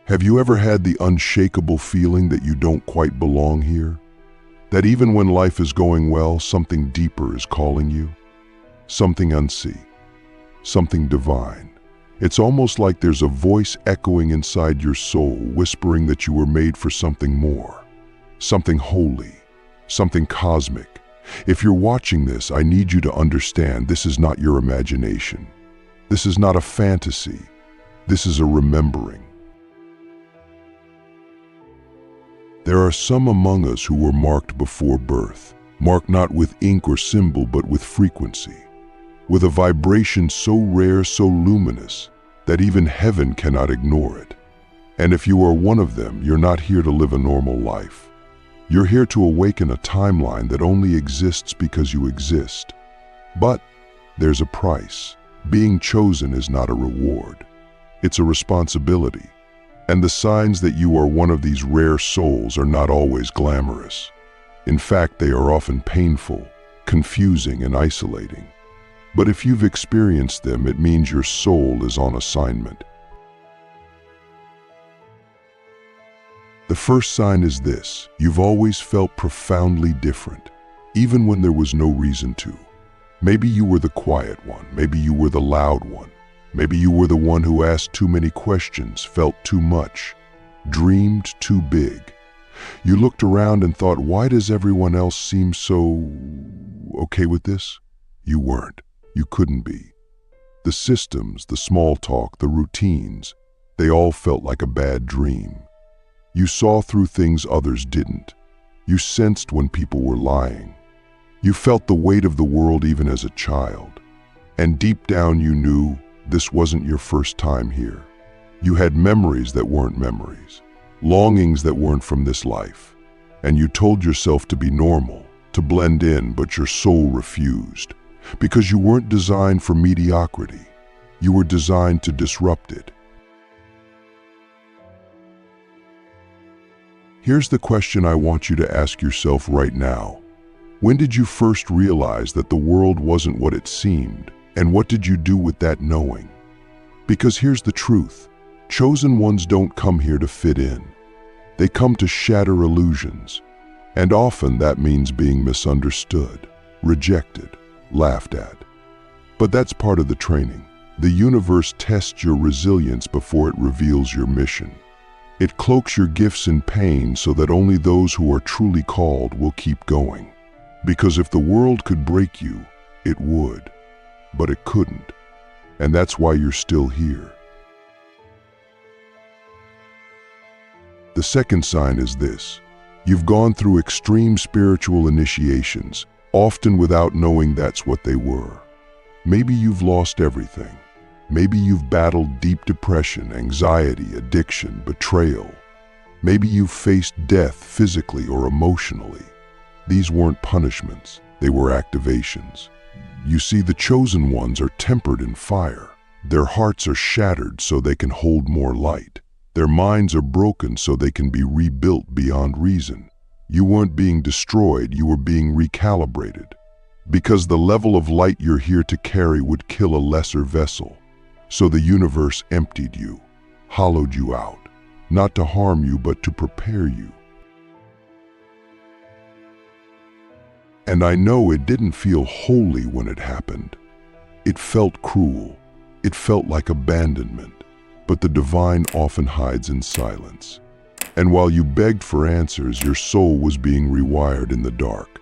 Have you ever had the unshakable feeling that you don't quite belong here? That even when life is going well, something deeper is calling you? Something unseen, something divine. It's almost like there's a voice echoing inside your soul, whispering that you were made for something more, something holy, something cosmic. If you're watching this, I need you to understand this is not your imagination. This is not a fantasy. This is a remembering. There are some among us who were marked before birth, marked not with ink or symbol, but with frequency, with a vibration so rare, so luminous, that even heaven cannot ignore it. And if you are one of them, you're not here to live a normal life. You're here to awaken a timeline that only exists because you exist. But there's a price. Being chosen is not a reward. It's a responsibility. And the signs that you are one of these rare souls are not always glamorous. In fact, they are often painful, confusing, and isolating. But if you've experienced them, it means your soul is on assignment. The first sign is this: you've always felt profoundly different, even when there was no reason to. Maybe you were the quiet one, maybe you were the loud one. Maybe you were the one who asked too many questions, felt too much, dreamed too big. You looked around and thought, why does everyone else seem so okay with this? You weren't. You couldn't be. The systems, the small talk, the routines, they all felt like a bad dream. You saw through things others didn't. You sensed when people were lying. You felt the weight of the world even as a child. And deep down you knew this wasn't your first time here. You had memories that weren't memories, longings that weren't from this life. And you told yourself to be normal, to blend in, but your soul refused. Because you weren't designed for mediocrity. You were designed to disrupt it. Here's the question I want you to ask yourself right now. When did you first realize that the world wasn't what it seemed? And what did you do with that knowing? Because here's the truth. Chosen ones don't come here to fit in. They come to shatter illusions. And often that means being misunderstood, rejected, laughed at. But that's part of the training. The universe tests your resilience before it reveals your mission. It cloaks your gifts in pain so that only those who are truly called will keep going. Because if the world could break you, it would. But it couldn't. And that's why you're still here. The second sign is this: you've gone through extreme spiritual initiations, often without knowing that's what they were. Maybe you've lost everything. Maybe you've battled deep depression, anxiety, addiction, betrayal. Maybe you've faced death physically or emotionally. These weren't punishments, they were activations. You see, the chosen ones are tempered in fire. Their hearts are shattered so they can hold more light. Their minds are broken so they can be rebuilt beyond reason. You weren't being destroyed, you were being recalibrated. Because the level of light you're here to carry would kill a lesser vessel. So the universe emptied you, hollowed you out, not to harm you, but to prepare you. And I know it didn't feel holy when it happened. It felt cruel. It felt like abandonment. But the divine often hides in silence. And while you begged for answers, your soul was being rewired in the dark.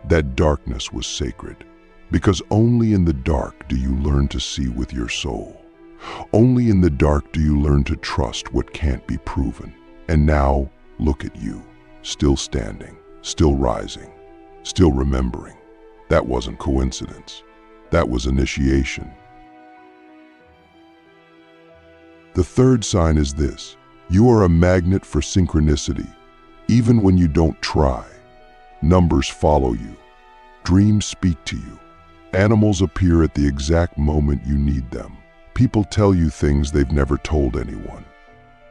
That darkness was sacred. Because only in the dark do you learn to see with your soul. Only in the dark do you learn to trust what can't be proven. And now, look at you, still standing, still rising. Still remembering. That wasn't coincidence. That was initiation. The third sign is this: you are a magnet for synchronicity. Even when you don't try, numbers follow you. Dreams speak to you. Animals appear at the exact moment you need them. People tell you things they've never told anyone.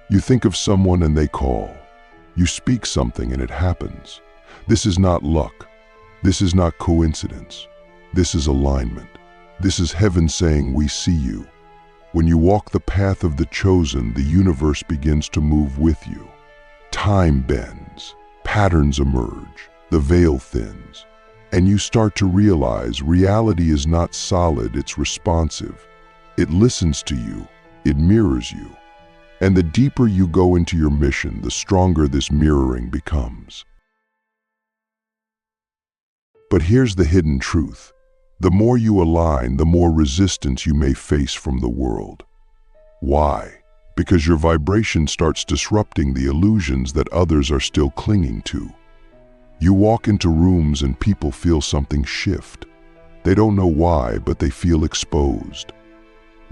You think of someone and they call. You speak something and it happens. This is not luck. This is not coincidence. This is alignment. This is heaven saying, we see you. When you walk the path of the chosen, the universe begins to move with you. Time bends, patterns emerge, the veil thins, and you start to realize reality is not solid, it's responsive. It listens to you, it mirrors you. And the deeper you go into your mission, the stronger this mirroring becomes. But here's the hidden truth. The more you align, the more resistance you may face from the world. Why? Because your vibration starts disrupting the illusions that others are still clinging to. You walk into rooms and people feel something shift. They don't know why, but they feel exposed.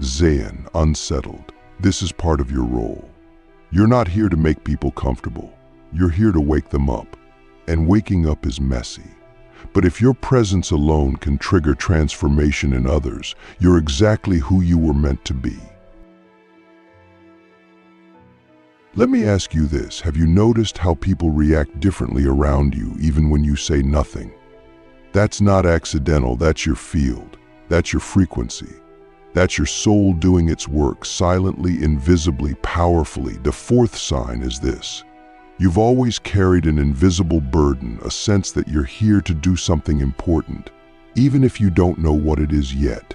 Zen, unsettled. This is part of your role. You're not here to make people comfortable. You're here to wake them up. And waking up is messy. But if your presence alone can trigger transformation in others, you're exactly who you were meant to be. Let me ask you this. Have you noticed how people react differently around you even when you say nothing? That's not accidental. That's your field. That's your frequency. That's your soul doing its work silently, invisibly, powerfully. The fourth sign is this. You've always carried an invisible burden, a sense that you're here to do something important, even if you don't know what it is yet.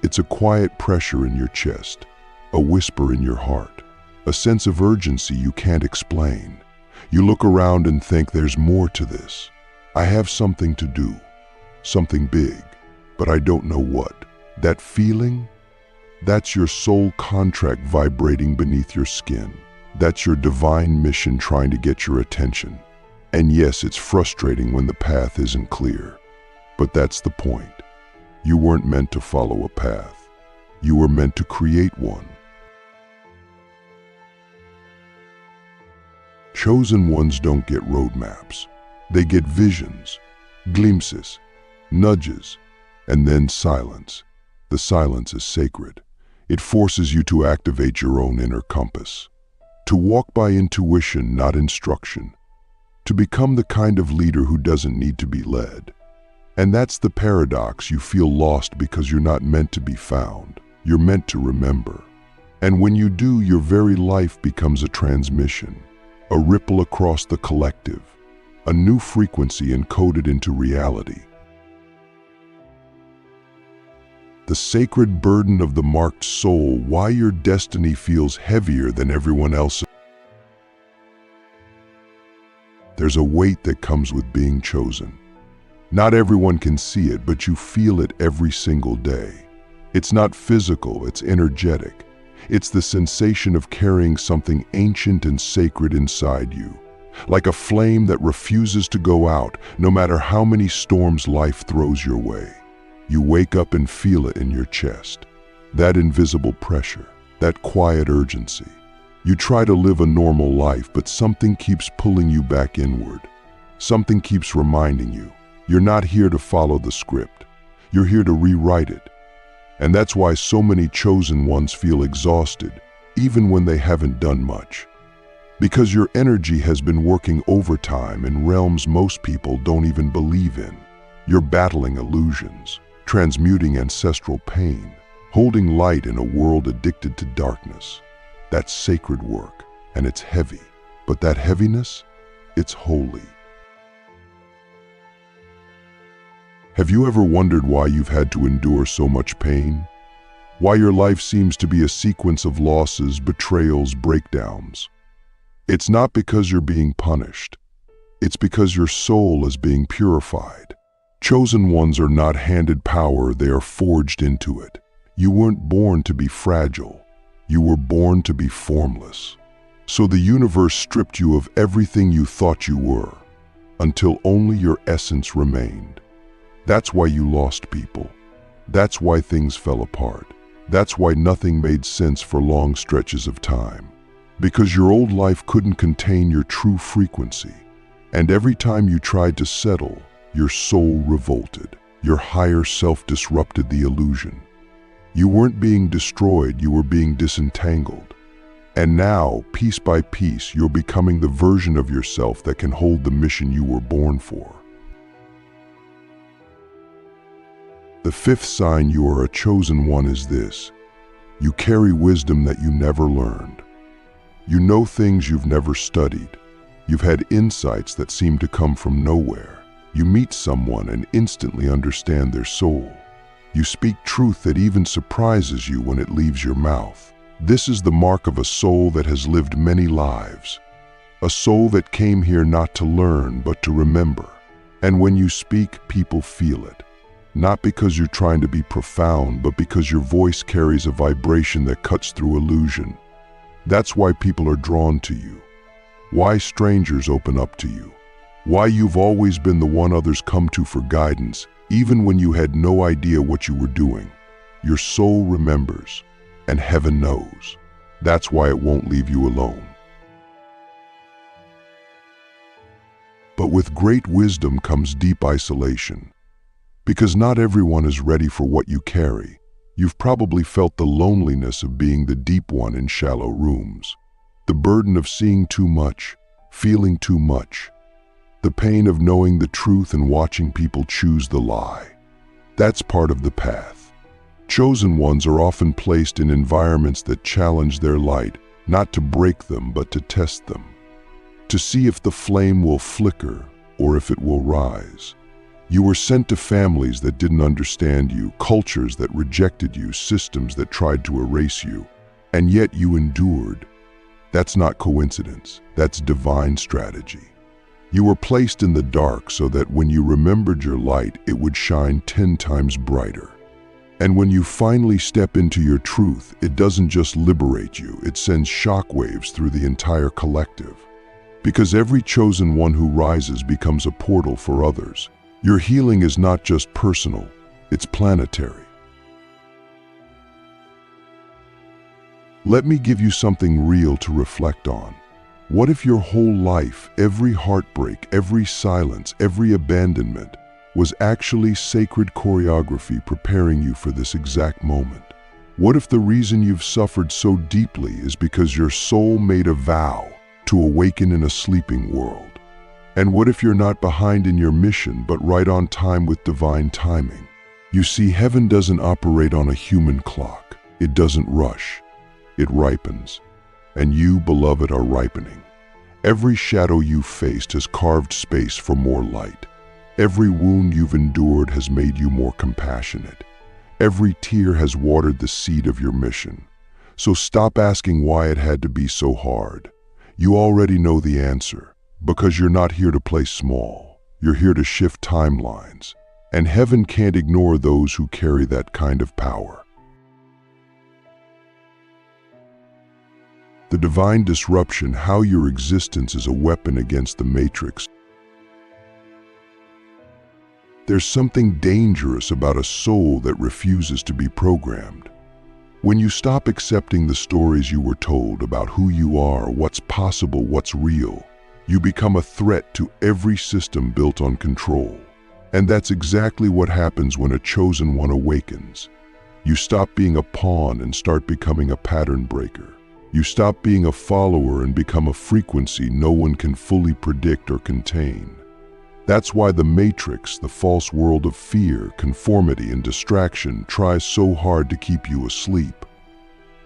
It's a quiet pressure in your chest, a whisper in your heart, a sense of urgency you can't explain. You look around and think there's more to this. I have something to do, something big, but I don't know what. That feeling? That's your soul contract vibrating beneath your skin. That's your divine mission trying to get your attention. And yes, it's frustrating when the path isn't clear. But that's the point. You weren't meant to follow a path. You were meant to create one. Chosen ones don't get roadmaps. They get visions, glimpses, nudges, and then silence. The silence is sacred. It forces you to activate your own inner compass. To walk by intuition, not instruction. To become the kind of leader who doesn't need to be led. And that's the paradox. You feel lost because you're not meant to be found. You're meant to remember. And when you do, your very life becomes a transmission, a ripple across the collective, a new frequency encoded into reality. The sacred burden of the marked soul, why your destiny feels heavier than everyone else's. There's a weight that comes with being chosen. Not everyone can see it, but you feel it every single day. It's not physical, it's energetic. It's the sensation of carrying something ancient and sacred inside you, like a flame that refuses to go out, no matter how many storms life throws your way. You wake up and feel it in your chest. That invisible pressure, that quiet urgency. You try to live a normal life, but something keeps pulling you back inward. Something keeps reminding you, you're not here to follow the script. You're here to rewrite it. And that's why so many chosen ones feel exhausted, even when they haven't done much. Because your energy has been working overtime in realms most people don't even believe in. You're battling illusions, transmuting ancestral pain, holding light in a world addicted to darkness. That's sacred work, and it's heavy. But that heaviness, it's holy. Have you ever wondered why you've had to endure so much pain? Why your life seems to be a sequence of losses, betrayals, breakdowns? It's not because you're being punished. It's because your soul is being purified. Chosen ones are not handed power, they are forged into it. You weren't born to be fragile. You were born to be formless. So the universe stripped you of everything you thought you were, until only your essence remained. That's why you lost people. That's why things fell apart. That's why nothing made sense for long stretches of time. Because your old life couldn't contain your true frequency. And every time you tried to settle, your soul revolted. Your higher self disrupted the illusion. You weren't being destroyed, you were being disentangled. And now, piece by piece, you're becoming the version of yourself that can hold the mission you were born for. The fifth sign you are a chosen one is this. You carry wisdom that you never learned. You know things you've never studied. You've had insights that seem to come from nowhere. You meet someone and instantly understand their soul. You speak truth that even surprises you when it leaves your mouth. This is the mark of a soul that has lived many lives. A soul that came here not to learn, but to remember. And when you speak, people feel it. Not because you're trying to be profound, but because your voice carries a vibration that cuts through illusion. That's why people are drawn to you. Why strangers open up to you. Why you've always been the one others come to for guidance, even when you had no idea what you were doing. Your soul remembers, and heaven knows. That's why it won't leave you alone. But with great wisdom comes deep isolation. Because not everyone is ready for what you carry. You've probably felt the loneliness of being the deep one in shallow rooms. The burden of seeing too much, feeling too much. The pain of knowing the truth and watching people choose the lie. That's part of the path. Chosen ones are often placed in environments that challenge their light, not to break them, but to test them. To see if the flame will flicker or if it will rise. You were sent to families that didn't understand you, cultures that rejected you, systems that tried to erase you, and yet you endured. That's not coincidence, that's divine strategy. You were placed in the dark so that when you remembered your light, it would shine 10 times brighter. And when you finally step into your truth, it doesn't just liberate you, it sends shockwaves through the entire collective. Because every chosen one who rises becomes a portal for others. Your healing is not just personal, it's planetary. Let me give you something real to reflect on. What if your whole life, every heartbreak, every silence, every abandonment, was actually sacred choreography preparing you for this exact moment? What if the reason you've suffered so deeply is because your soul made a vow to awaken in a sleeping world? And what if you're not behind in your mission, but right on time with divine timing? You see, heaven doesn't operate on a human clock. It doesn't rush. It ripens. And you, beloved, are ripening. Every shadow you've faced has carved space for more light. Every wound you've endured has made you more compassionate. Every tear has watered the seed of your mission. So stop asking why it had to be so hard. You already know the answer. Because you're not here to play small. You're here to shift timelines. And heaven can't ignore those who carry that kind of power. The divine disruption, how your existence is a weapon against the matrix. There's something dangerous about a soul that refuses to be programmed. When you stop accepting the stories you were told about who you are, what's possible, what's real, you become a threat to every system built on control. And that's exactly what happens when a chosen one awakens. You stop being a pawn and start becoming a pattern breaker. You stop being a follower and become a frequency no one can fully predict or contain. That's why the Matrix, the false world of fear, conformity, and distraction, tries so hard to keep you asleep.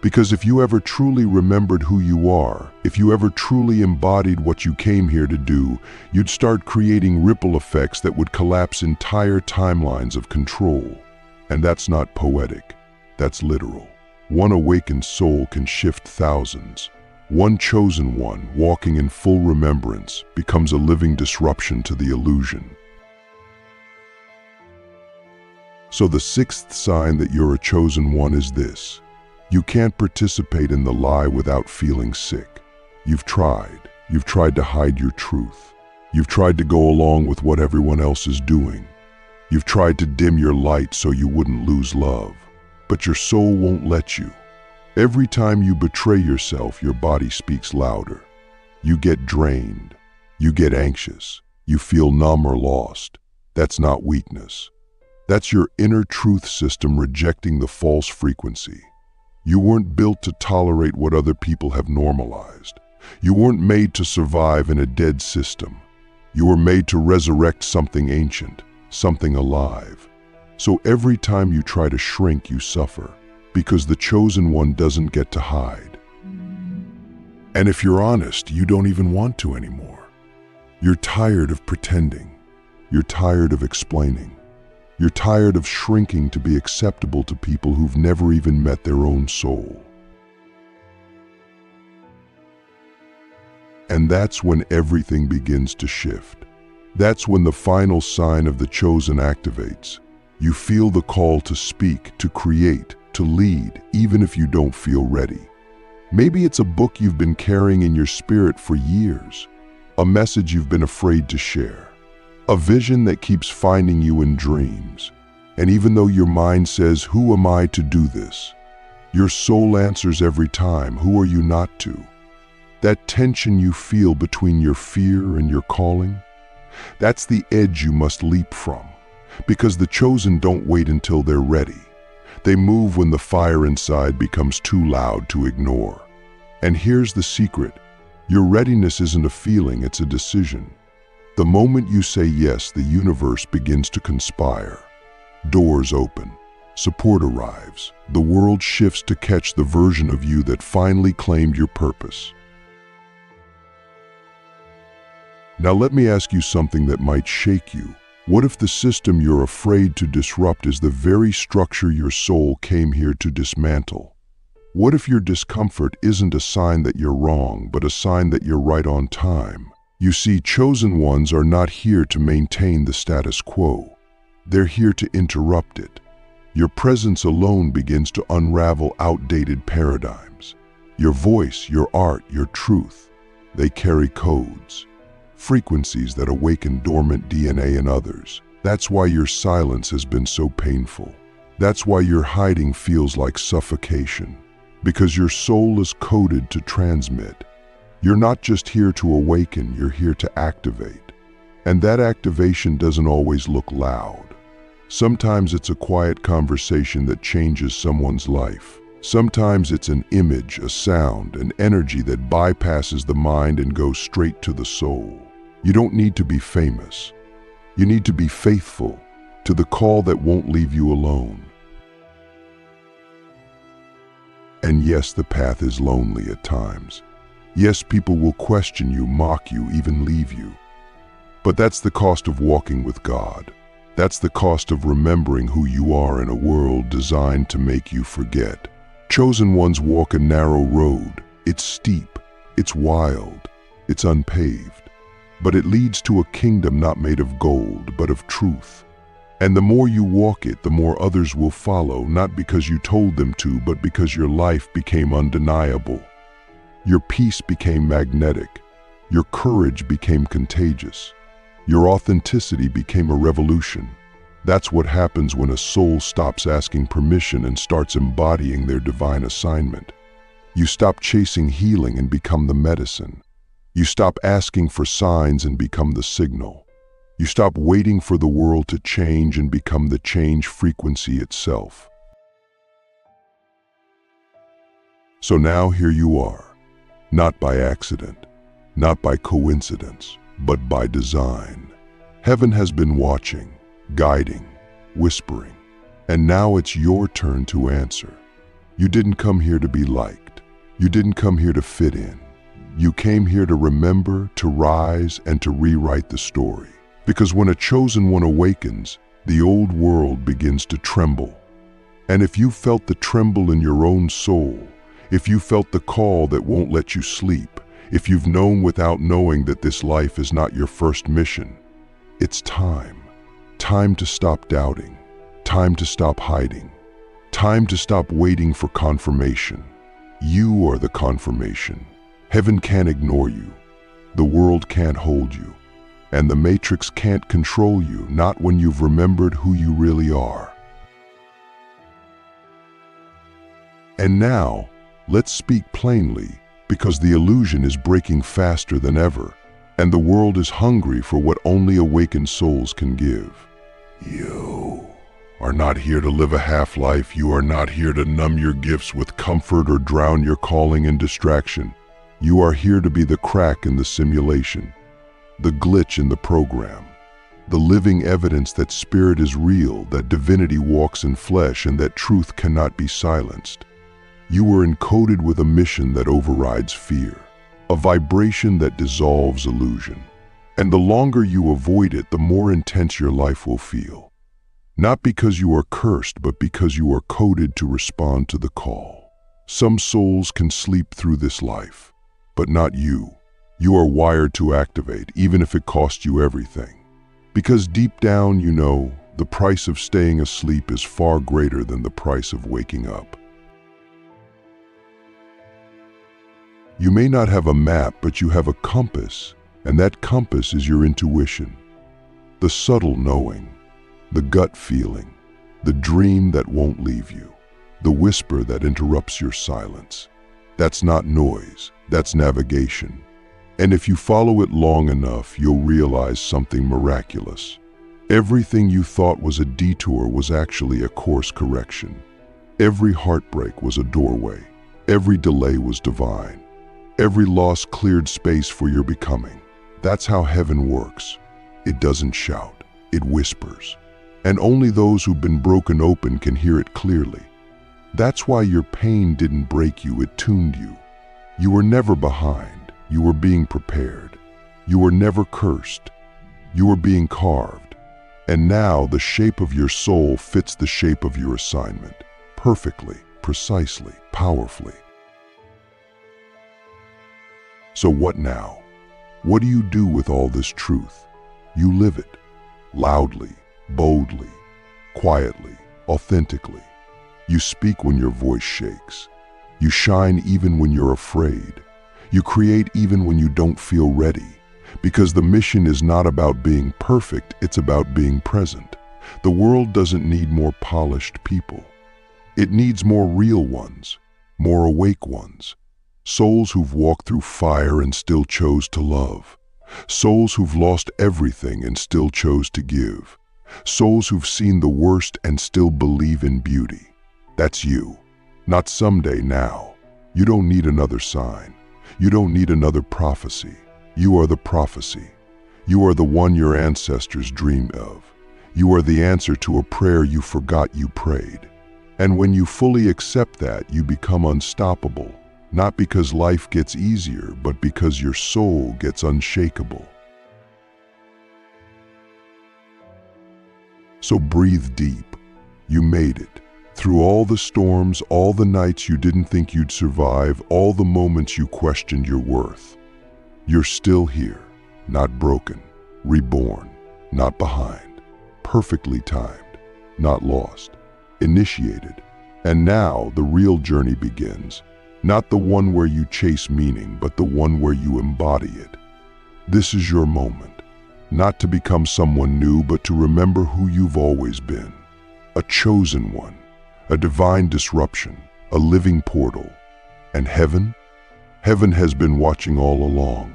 Because if you ever truly remembered who you are, if you ever truly embodied what you came here to do, you'd start creating ripple effects that would collapse entire timelines of control. And that's not poetic, that's literal. One awakened soul can shift thousands. One chosen one, walking in full remembrance, becomes a living disruption to the illusion. So the sixth sign that you're a chosen one is this. You can't participate in the lie without feeling sick. You've tried to hide your truth. You've tried to go along with what everyone else is doing. You've tried to dim your light so you wouldn't lose love. But your soul won't let you. Every time you betray yourself, your body speaks louder. You get drained. You get anxious. You feel numb or lost. That's not weakness. That's your inner truth system rejecting the false frequency. You weren't built to tolerate what other people have normalized. You weren't made to survive in a dead system. You were made to resurrect something ancient, something alive. So every time you try to shrink, you suffer. because the chosen one doesn't get to hide. And if you're honest, you don't even want to anymore. You're tired of pretending. You're tired of explaining. You're tired of shrinking to be acceptable to people who've never even met their own soul. And that's when everything begins to shift. That's when the final sign of the chosen activates. You feel the call to speak, to create, to lead, even if you don't feel ready. Maybe it's a book you've been carrying in your spirit for years, a message you've been afraid to share, a vision that keeps finding you in dreams. And even though your mind says, "Who am I to do this?" your soul answers every time, "Who are you not to?" That tension you feel between your fear and your calling, that's the edge you must leap from. Because the chosen don't wait until they're ready. They move when the fire inside becomes too loud to ignore. And here's the secret. Your readiness isn't a feeling, it's a decision. The moment you say yes, the universe begins to conspire. Doors open. Support arrives. The world shifts to catch the version of you that finally claimed your purpose. Now let me ask you something that might shake you. What if the system you're afraid to disrupt is the very structure your soul came here to dismantle? What if your discomfort isn't a sign that you're wrong, but a sign that you're right on time? You see, chosen ones are not here to maintain the status quo. They're here to interrupt it. Your presence alone begins to unravel outdated paradigms. Your voice, your art, your truth, they carry codes. Frequencies that awaken dormant DNA in others. That's why your silence has been so painful. That's why your hiding feels like suffocation. Because your soul is coded to transmit. You're not just here to awaken, you're here to activate. And that activation doesn't always look loud. Sometimes it's a quiet conversation that changes someone's life. Sometimes it's an image, a sound, an energy that bypasses the mind and goes straight to the soul. You don't need to be famous. You need to be faithful to the call that won't leave you alone. And yes, the path is lonely at times. Yes, people will question you, mock you, even leave you. But that's the cost of walking with God. That's the cost of remembering who you are in a world designed to make you forget. Chosen ones walk a narrow road. It's steep, it's wild, it's unpaved. But it leads to a kingdom not made of gold, but of truth. And the more you walk it, the more others will follow, not because you told them to, but because your life became undeniable. Your peace became magnetic. Your courage became contagious. Your authenticity became a revolution. That's what happens when a soul stops asking permission and starts embodying their divine assignment. You stop chasing healing and become the medicine. You stop asking for signs and become the signal. You stop waiting for the world to change and become the change frequency itself. So now here you are, not by accident, not by coincidence, but by design. Heaven has been watching, guiding, whispering, and now it's your turn to answer. You didn't come here to be liked. You didn't come here to fit in. You came here to remember, to rise, and to rewrite the story. Because when a chosen one awakens, the old world begins to tremble. And if you felt the tremble in your own soul, if you felt the call that won't let you sleep, if you've known without knowing that this life is not your first mission, it's time. Time to stop doubting. Time to stop hiding. Time to stop waiting for confirmation. You are the confirmation. Heaven can't ignore you. The world can't hold you. And the matrix can't control you, not when you've remembered who you really are. And now, let's speak plainly, because the illusion is breaking faster than ever, and the world is hungry for what only awakened souls can give. You are not here to live a half-life. You are not here to numb your gifts with comfort or drown your calling in distraction. You are here to be the crack in the simulation, the glitch in the program, the living evidence that spirit is real, that divinity walks in flesh, and that truth cannot be silenced. You were encoded with a mission that overrides fear, a vibration that dissolves illusion. And the longer you avoid it, the more intense your life will feel. Not because you are cursed, but because you are coded to respond to the call. Some souls can sleep through this life, but not you. You are wired to activate, even if it costs you everything. Because deep down, you know, the price of staying asleep is far greater than the price of waking up. You may not have a map, but you have a compass, and that compass is your intuition. The subtle knowing, the gut feeling, the dream that won't leave you, the whisper that interrupts your silence. That's not noise, that's navigation. And if you follow it long enough, you'll realize something miraculous. Everything you thought was a detour was actually a course correction. Every heartbreak was a doorway. Every delay was divine. Every loss cleared space for your becoming. That's how heaven works. It doesn't shout, it whispers. And only those who've been broken open can hear it clearly. That's why your pain didn't break you, it tuned you. You were never behind. You were being prepared. You were never cursed. You were being carved. And now the shape of your soul fits the shape of your assignment, perfectly, precisely, powerfully. So what now? What do you do with all this truth? You live it, loudly, boldly, quietly, authentically. You speak when your voice shakes. You shine even when you're afraid. You create even when you don't feel ready, because the mission is not about being perfect, it's about being present. The world doesn't need more polished people. It needs more real ones, more awake ones. Souls who've walked through fire and still chose to love. Souls who've lost everything and still chose to give. Souls who've seen the worst and still believe in beauty. That's you. Not someday, now. You don't need another sign. You don't need another prophecy. You are the prophecy. You are the one your ancestors dreamed of. You are the answer to a prayer you forgot you prayed. And when you fully accept that, you become unstoppable, not because life gets easier, but because your soul gets unshakable. So breathe deep. You made it. Through all the storms, all the nights you didn't think you'd survive, all the moments you questioned your worth. You're still here, not broken, reborn, not behind, perfectly timed, not lost, initiated. And now the real journey begins, not the one where you chase meaning, but the one where you embody it. This is your moment, not to become someone new, but to remember who you've always been, a chosen one. A divine disruption, a living portal. And heaven? Heaven has been watching all along,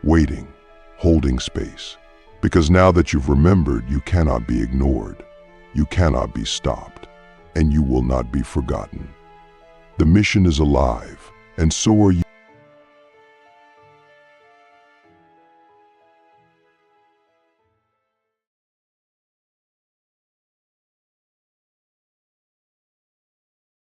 waiting, holding space. Because now that you've remembered, you cannot be ignored, you cannot be stopped, and you will not be forgotten. The mission is alive, and so are you.